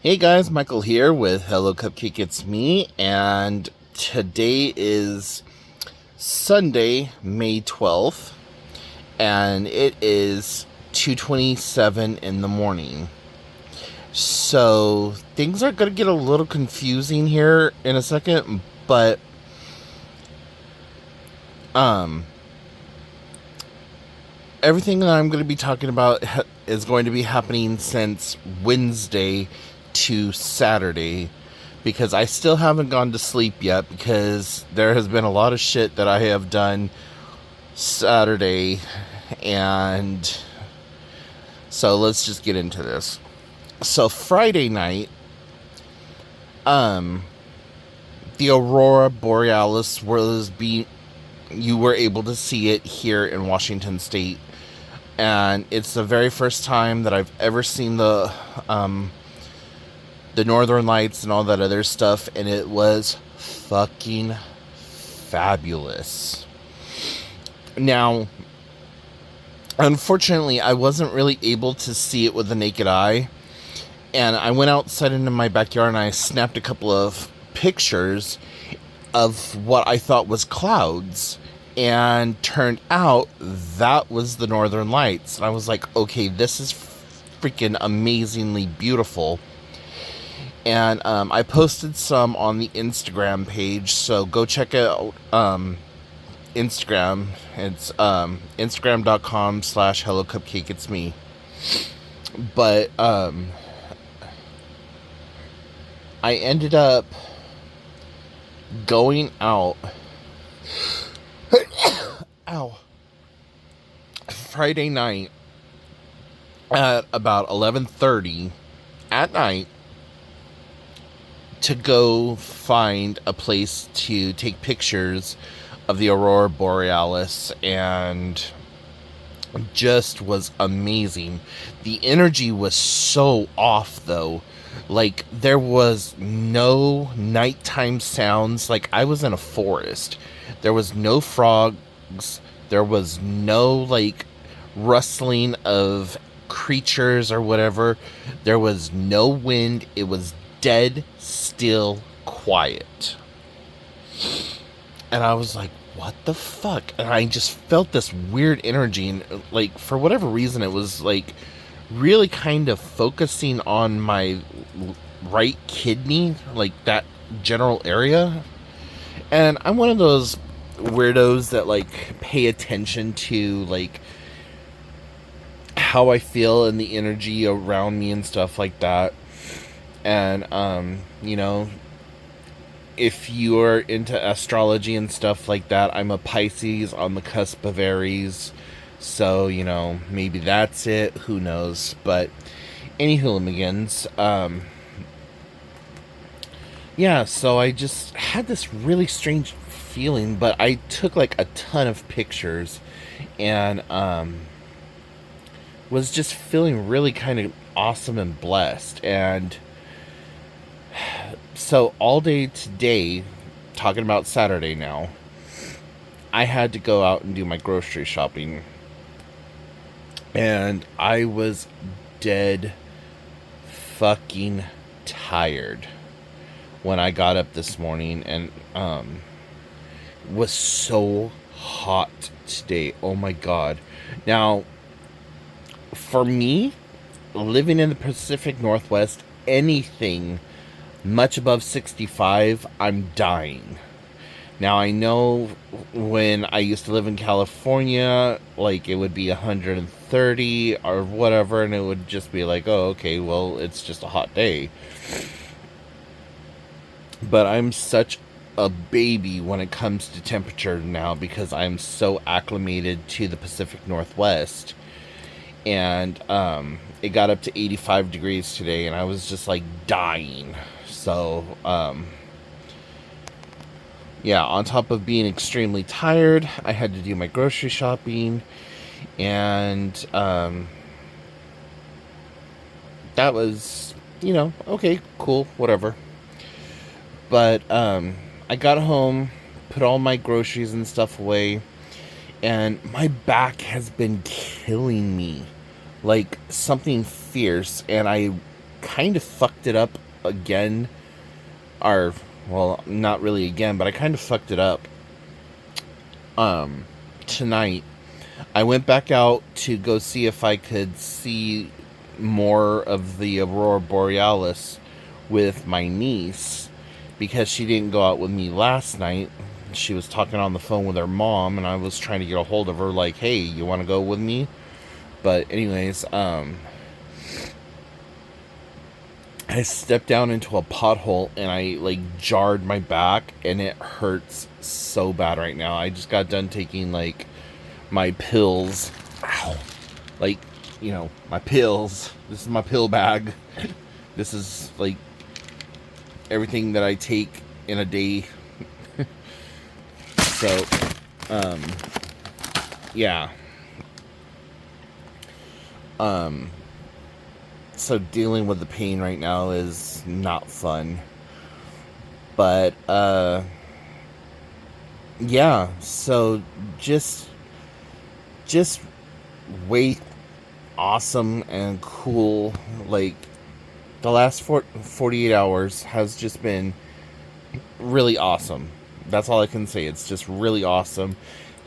Hey guys, Michael here with Hello Cupcake It's Me, and today is Sunday, May 12th, and it is 2:27 in the morning. So, things are going to get a little confusing here in a second, but um everything that I'm going to be talking about is going to be happening since Wednesday to Saturday, because I still haven't gone to sleep yet because there has been a lot of shit that I have done Saturday, and so let's just get into this. So Friday night, the Aurora Borealis you were able to see it here in Washington State, and it's the very first time that I've ever seen the Northern Lights and all that other stuff, and it was fucking fabulous. Now, unfortunately, I wasn't really able to see it with the naked eye, and I went outside into my backyard and I snapped a couple of pictures of what I thought was clouds, and turned out that was the Northern Lights. And I was like, okay, this is freaking amazingly beautiful. And I posted some on the Instagram page, so go check out Instagram. It's Instagram.com/Hello Cupcake It's Me. But I ended up going out ow, Friday night at about 11:30 at night to go find a place to take pictures of the Aurora Borealis, and just was amazing. The energy was so off though. Like, there was no nighttime sounds. Like, I was in a forest. There was no frogs. There was no, like, rustling of creatures or whatever. There was no wind. It was dead, still, quiet. And I was like, what the fuck? And I just felt this weird energy. And, like, for whatever reason, it was, like, really kind of focusing on my right kidney, like that general area. And I'm one of those weirdos that, like, pay attention to, like, how I feel and the energy around me and stuff like that. And if you're into astrology and stuff like that, I'm a Pisces on the cusp of Aries. So, maybe that's it. Who knows? But any hooligans. Yeah, so I just had this really strange feeling, but I took like a ton of pictures, and was just feeling really kind of awesome and blessed. And so all day today, talking about Saturday now, I had to go out and do my grocery shopping. And I was dead fucking tired when I got up this morning, and was so hot today. Oh my god. Now, for me, living in the Pacific Northwest, anything much above 65, I'm dying. Now, I know when I used to live in California, like, it would be 130 or whatever, and it would just be like, oh, okay, well, it's just a hot day. But I'm such a baby when it comes to temperature now, because I'm so acclimated to the Pacific Northwest. And it got up to 85 degrees today, and I was just, like, dying. So, yeah, on top of being extremely tired, I had to do my grocery shopping, and that was, okay, cool, whatever. But I got home, put all my groceries and stuff away, and my back has been killing me like something fierce, and I kind of fucked it up again. Or, well, not really again, but I kind of fucked it up tonight. I went back out to go see if I could see more of the aurora borealis with my niece, because she didn't go out with me last night. She was talking on the phone with her mom, and I was trying to get a hold of her, like, hey, you want to go with me? But anyways, I stepped down into a pothole and I like jarred my back, and it hurts so bad right now. I just got done taking like my pills. Ow. Like, my pills. This is my pill bag. This is like everything that I take in a day. So, yeah. So dealing with the pain right now is not fun. But, yeah, so just way awesome and cool. Like, the last 48 hours has just been really awesome. That's all I can say. It's just really awesome.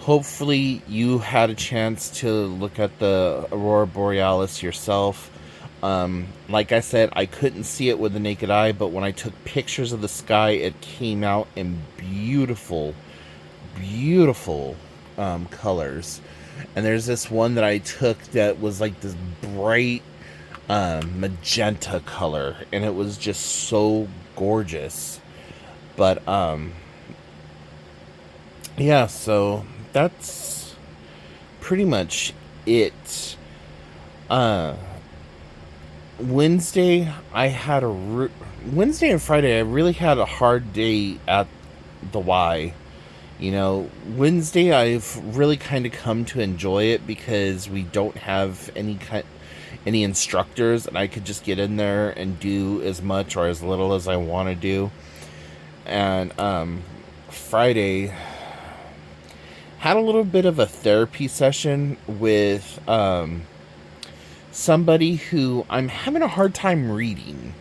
Hopefully you had a chance to look at the aurora borealis yourself. Like I said, I couldn't see it with the naked eye, but when I took pictures of the sky, it came out in beautiful colors. And there's this one that I took that was like this bright magenta color, and it was just so gorgeous. But yeah, so that's pretty much it. Wednesday and Friday I really had a hard day at the Y. Wednesday I've really kind of come to enjoy it because we don't have any instructors, and I could just get in there and do as much or as little as I want to do. And Friday had a little bit of a therapy session with somebody who I'm having a hard time reading.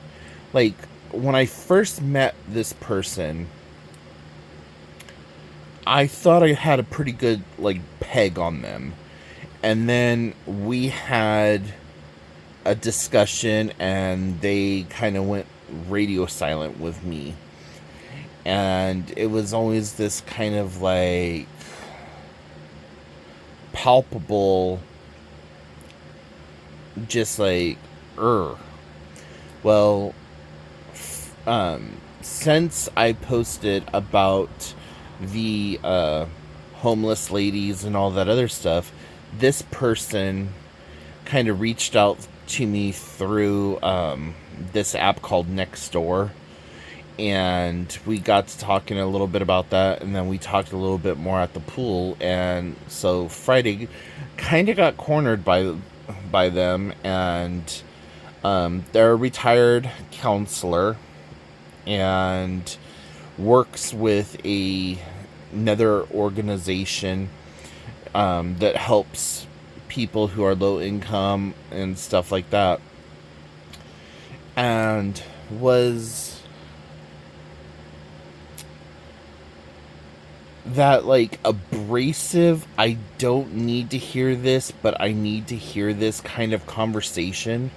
Like, when I first met this person, I thought I had a pretty good, like, peg on them. And then we had a discussion, and they kind of went radio silent with me. And it was always this kind of, like, palpable, just like, Well, since I posted about the homeless ladies and all that other stuff, this person kind of reached out to me through this app called Nextdoor, and we got to talking a little bit about that, and then we talked a little bit more at the pool. And so Friday kind of got cornered by them, and they're a retired counselor and works with another organization that helps people who are low income and stuff like that, and was that, like, abrasive, I don't need to hear this, but I need to hear this kind of conversation.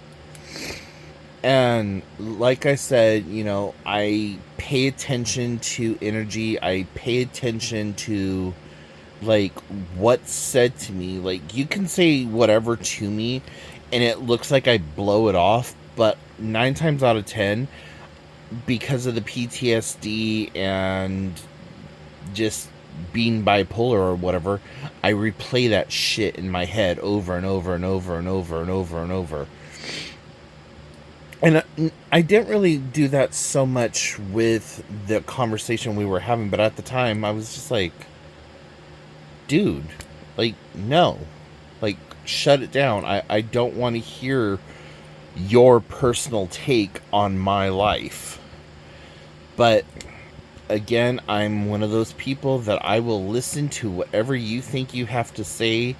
And like I said, I pay attention to energy. I pay attention to, like, what's said to me. Like, you can say whatever to me, and it looks like I blow it off, but 9 times out of 10, because of the PTSD and just being bipolar or whatever, I replay that shit in my head over and over and over and over and over and over. And I didn't really do that so much with the conversation we were having, but at the time I was just like, dude, like, no, like, shut it down. I don't want to hear your personal take on my life. But again, I'm one of those people that I will listen to whatever you think you have to say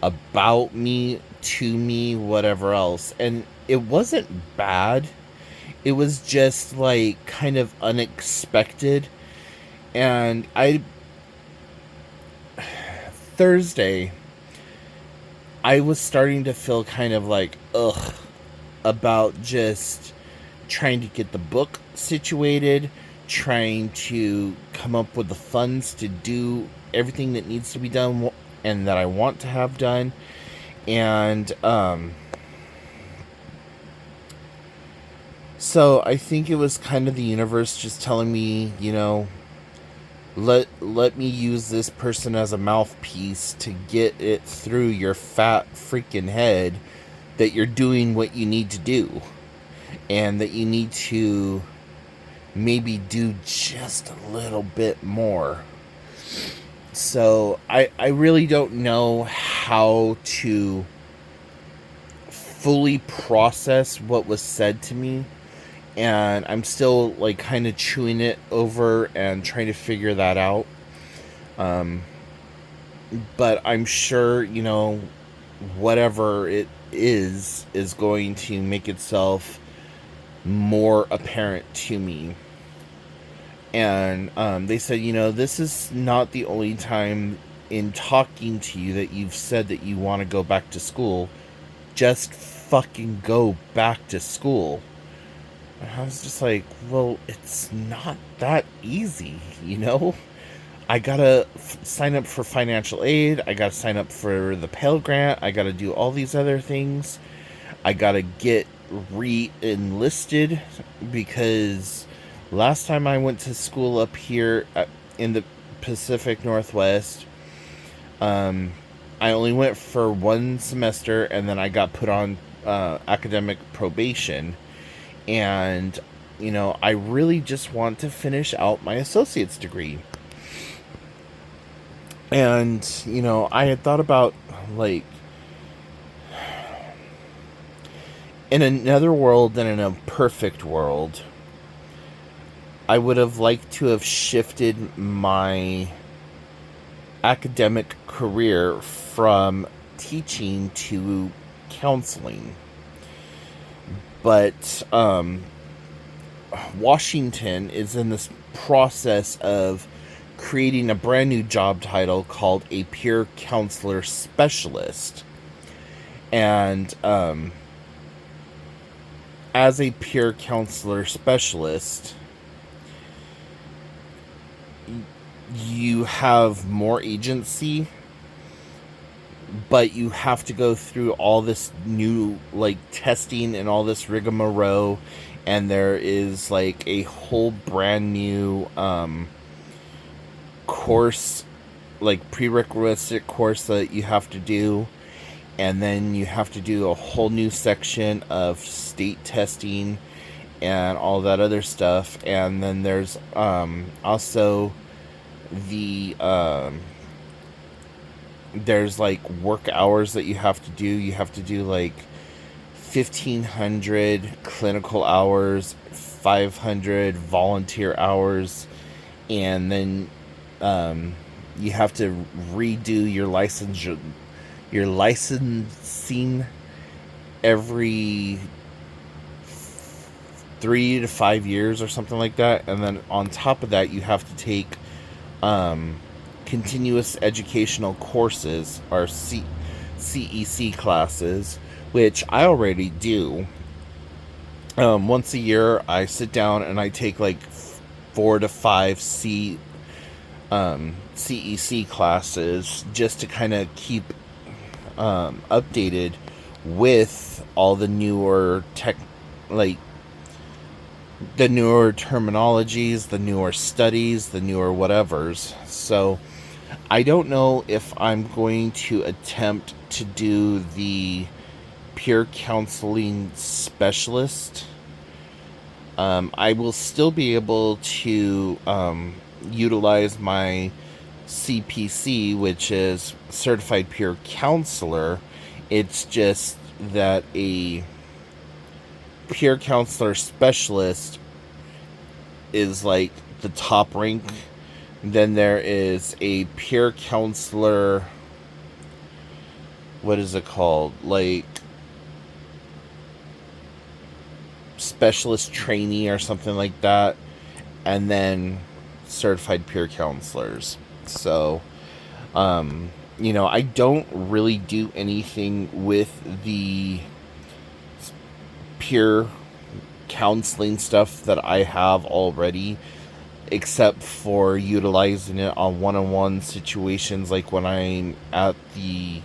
about me, to me, whatever else. And it wasn't bad. It was just like kind of unexpected. And Thursday, I was starting to feel kind of like, ugh, about just trying to get the book situated, trying to come up with the funds to do everything that needs to be done and that I want to have done. And so I think it was kind of the universe just telling me, let me use this person as a mouthpiece to get it through your fat freaking head that you're doing what you need to do, and that you need to maybe do just a little bit more. So I really don't know how to fully process what was said to me, and I'm still like kind of chewing it over and trying to figure that out. But I'm sure, whatever it is going to make itself more apparent to me. And they said, this is not the only time in talking to you that you've said that you want to go back to school. Just fucking go back to school. And I was just like, well, it's not that easy, I gotta sign up for financial aid. I gotta sign up for the Pell Grant. I gotta do all these other things. I gotta get re-enlisted because last time I went to school up here in the Pacific Northwest, I only went for one semester and then I got put on academic probation. And, I really just want to finish out my associate's degree. And, I had thought about, like, in another world than in a perfect world, I would have liked to have shifted my academic career from teaching to counseling. But Washington is in this process of creating a brand new job title called a peer counselor specialist. And as a peer counselor specialist, you have more agency, but you have to go through all this new like testing and all this rigmarole, and there is like a whole brand new course, like prerequisite course that you have to do, and then you have to do a whole new section of state testing and all that other stuff. And then there's also the there's like work hours that you have to do. You have to do like 1,500 clinical hours, 500 volunteer hours, and then you have to redo your licensing every 3 to 5 years or something like that. And then on top of that, you have to take continuous educational courses, or CEC classes, which I already do. Once a year, I sit down and I take like 4 to 5 CEC classes just to kind of keep updated with all the newer the newer terminologies, the newer studies, the newer whatevers. So I don't know if I'm going to attempt to do the peer counseling specialist. I will still be able to utilize my CPC, which is Certified Peer Counselor. It's just that a peer counselor specialist is like the top rank. Then there is a peer counselor, what is it called? Like specialist trainee or something like that, and then certified peer counselors. So, I don't really do anything with the peer counseling stuff that I have already, except for utilizing it on one-on-one situations, like when I'm at the,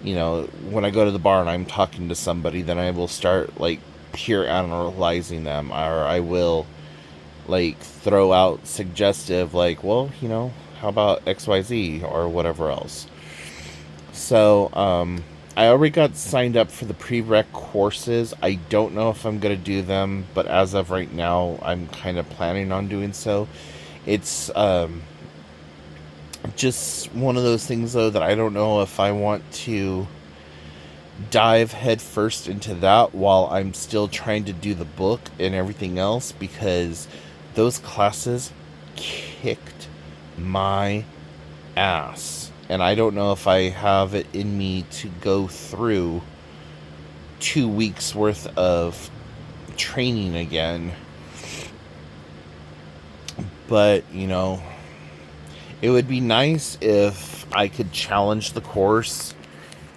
when I go to the bar and I'm talking to somebody, then I will start like peer analyzing them, or I will like throw out suggestive, like, well, how about XYZ or whatever else. So, I already got signed up for the prereq courses. I don't know if I'm going to do them, but as of right now, I'm kind of planning on doing so. It's just one of those things, though, that I don't know if I want to dive headfirst into that while I'm still trying to do the book and everything else, because those classes kicked my ass. And I don't know if I have it in me to go through 2 weeks worth of training again. But, it would be nice if I could challenge the course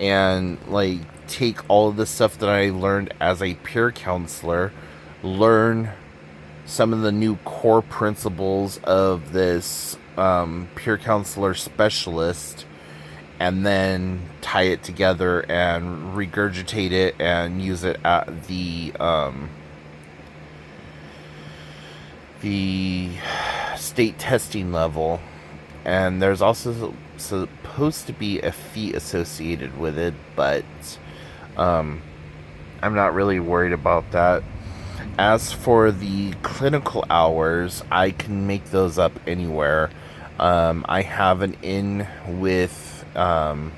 and, like, take all of the stuff that I learned as a peer counselor, learn some of the new core principles of this peer counselor specialist, and then tie it together and regurgitate it and use it at the state testing level. And there's also supposed to be a fee associated with it, but I'm not really worried about that. As for the clinical hours, I can make those up anywhere. I have an in with a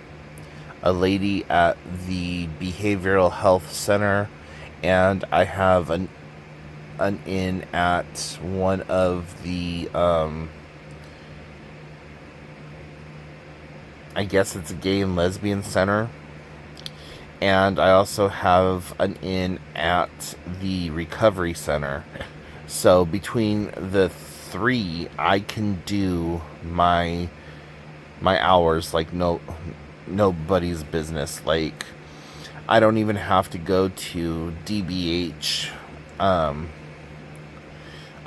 lady at the behavioral health center, and I have an in at one of the I guess it's a gay and lesbian center. And I also have an in at the recovery center. So between the three, I can do my hours like nobody's business. Like, I don't even have to go to DBH.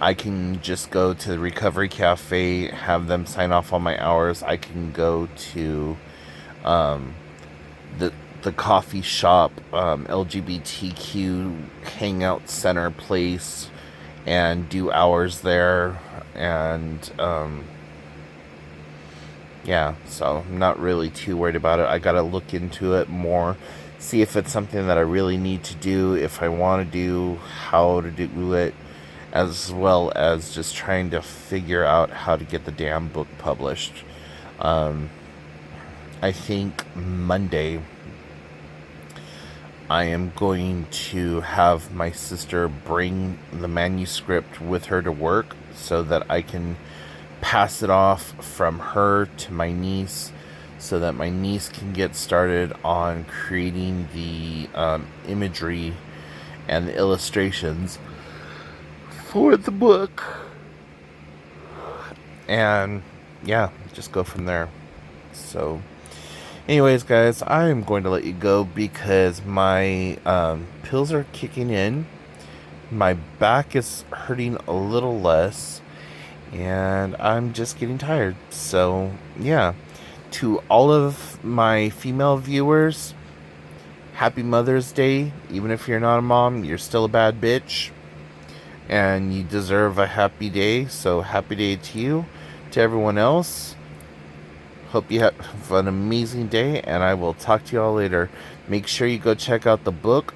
I can just go to the recovery cafe, have them sign off on my hours. I can go to the coffee shop, LGBTQ hangout center place, and do hours there. And yeah, so I'm not really too worried about it. I gotta look into it more, see if it's something that I really need to do, if I want to do, how to do it, as well as just trying to figure out how to get the damn book published. I think Monday I am going to have my sister bring the manuscript with her to work so that I can pass it off from her to my niece, so that my niece can get started on creating the imagery and the illustrations for the book. And yeah, just go from there. So anyways, guys, I am going to let you go because my pills are kicking in. My back is hurting a little less, and I'm just getting tired. So yeah, to all of my female viewers, happy Mother's Day. Even if you're not a mom, you're still a bad bitch, and you deserve a happy day. So happy day to you. To everyone else, hope you have an amazing day, and I will talk to you all later. Make sure you go check out the book,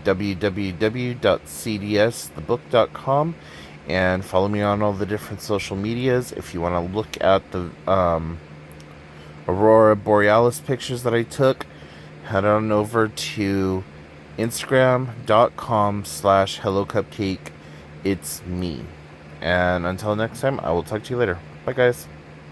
www.cdsthebook.com, and follow me on all the different social medias. If you want to look at the Aurora Borealis pictures that I took, head on over to Instagram.com/Hello Cupcake It's Me. And until next time, I will talk to you later. Bye, guys.